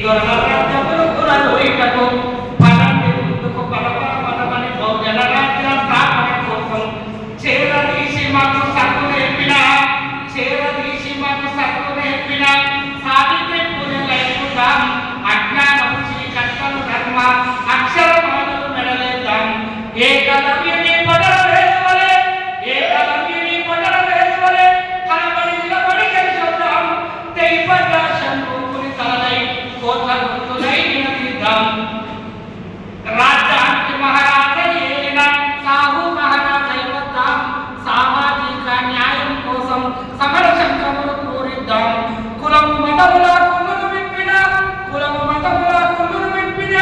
దొరల రాజ్యములు కులలోయటకు పదండి ముందుకు పరపర పదమని బహుజన రాజ్య స్థాపన కోసం చేరదీసి మాకు సత్తు నేర్పిన సావిత్రి పూజలైపుదాం అజ్ఞానం చీకట్టలు ధర్మ అక్షరమాలలు మెడలేద్దాం ఏకలవ్యుని పడర వేదువలే కనబడి నిలబడి గెలిచొద్దాం తెయిపడ్డ శంభూకుని తలలై కోట్ల గుర్తులై నిలదీద్దాం రాజ్యానికి మహారాజ ఏలిన సాహు మహారాజై వద్దాం సామాజిక న్యాయం కోసం సమర శంఖములు పూరిద్దాం కులము మతముల కుల్లును విప్పిన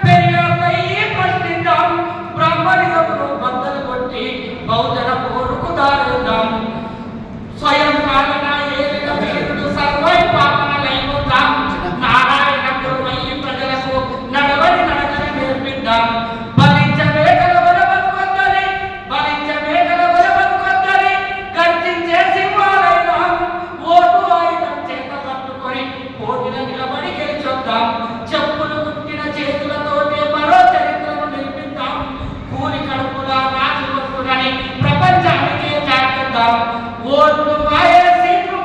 పెరియాపై ప్రశ్నిద్దాం బ్రహ్మనిగమును బద్దలు కొట్టి బహుజన పోరుకు దారిద్దాం స్వయం పాలన ఏలిన వీరుడు సర్వై పాపనలైపోతాం నారాయణ గురువై ప్రజలకు నడవడి నడకన నేర్పిద్దాం బలించ మేకల వరబతుకొద్దని గర్జించే సింహాలైనాం ఓటు ఆయుధం చేత పట్టుకొని పోటీల నిలబడి గెలిచొద్దాం చెప్పులు కుట్టిన చేతులతోటే మరో చరిత్రను నిర్మిద్దాం కూలి కడుపుల రాజు వస్తుడని ప్రపంచానికే చాటిద్దాం ఓట్లు మాయే సీట్లు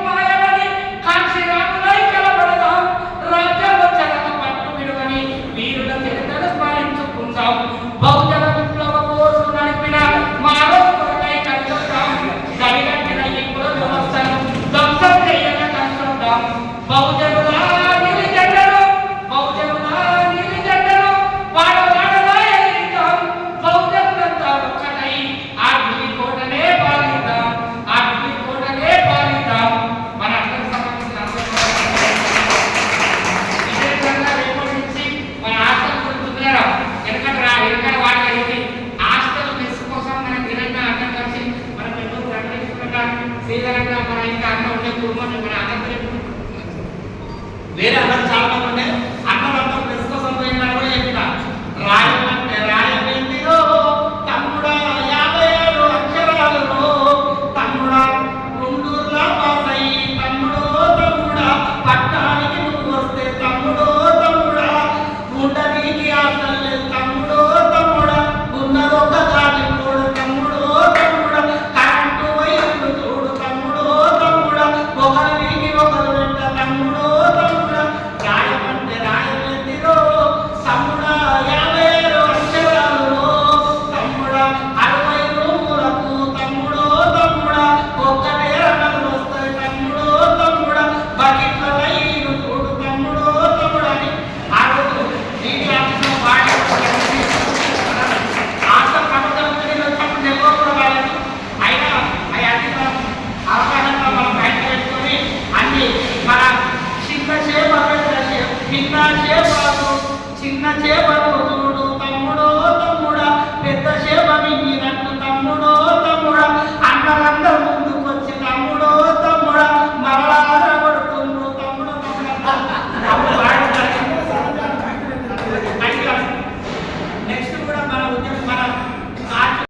మాయమని కాంక్షిరాములై కలబడదాం రాజ్యవచ్చరక పట్టు విడువని వీరుల చరిత్రను స్మరించుకుందాం బహుజన విప్లవ పోరు నడిపిన మానవ కొరకై కలుగుతాం గడిగట్టిన ఈ కుల వ్యవస్థను ధ్వంసం చేయక కలుగుతాం బహుజనుల నీలి జెండలు వాడవాడలా ఎదిరిద్దాం బహుజనులంతా ఒక్కటై ఆ ఢిల్లీ కోటనే పాలిద్దాం మన అందరి సంబంధించిన విశేషంగా రేపటి నుంచి మన హాస్టల్ గుర్తున్నారా వెనకటి వాటి హాస్టల్ మెస్ కోసం మన దినంగా అన్నం కలిసి మన పెద్దలు ప్రకటించుకుంటా శ్రీధరంగా మన ఇంకా అన్న ఉండే కుటుంబం మన అన్నం వేరే అన్నం చాలా మంది ఉండే అన్నం మెస్ కోసం పోయినా కూడా చెప్పిన రాయమంటే రాయమేంటిరో తమ్ముడా 57 అక్షరాలలో తమ్ముడా గుండూరులో పాసై తమ్ముడా పట్టానికి నువ్వు వస్తే తమ్ముడా ఉండనీకి ఆశలు లేదు తమ్ముడా ఉన్నదొక్క దాటి పోడు తమ్ముడా కరెంటు వైర్లు చూడు తమ్ముడా ఒకరికి ఒకరు వెంట తమ్ముడా రాయమంటే రాయమేంటిరో తమ్ముడా 57 అక్షరాలలో తమ్ముడా 60 రూములకు తమ్ముడా ఒక్కటే రణలు వస్తాయి తమ్ముడా బకెట్ల లైను చూడు తమ్ముడా అని ఆ రోజు నీటి ఆఫీసులో వాడి ఆస్త ప్రభుత్వం వచ్చినప్పుడు నెలలో కూడా వాళ్ళని అయినా అన్ని అవగాహనగా మనం బయట పెట్టుకొని అన్ని మన చిన్న చేపలు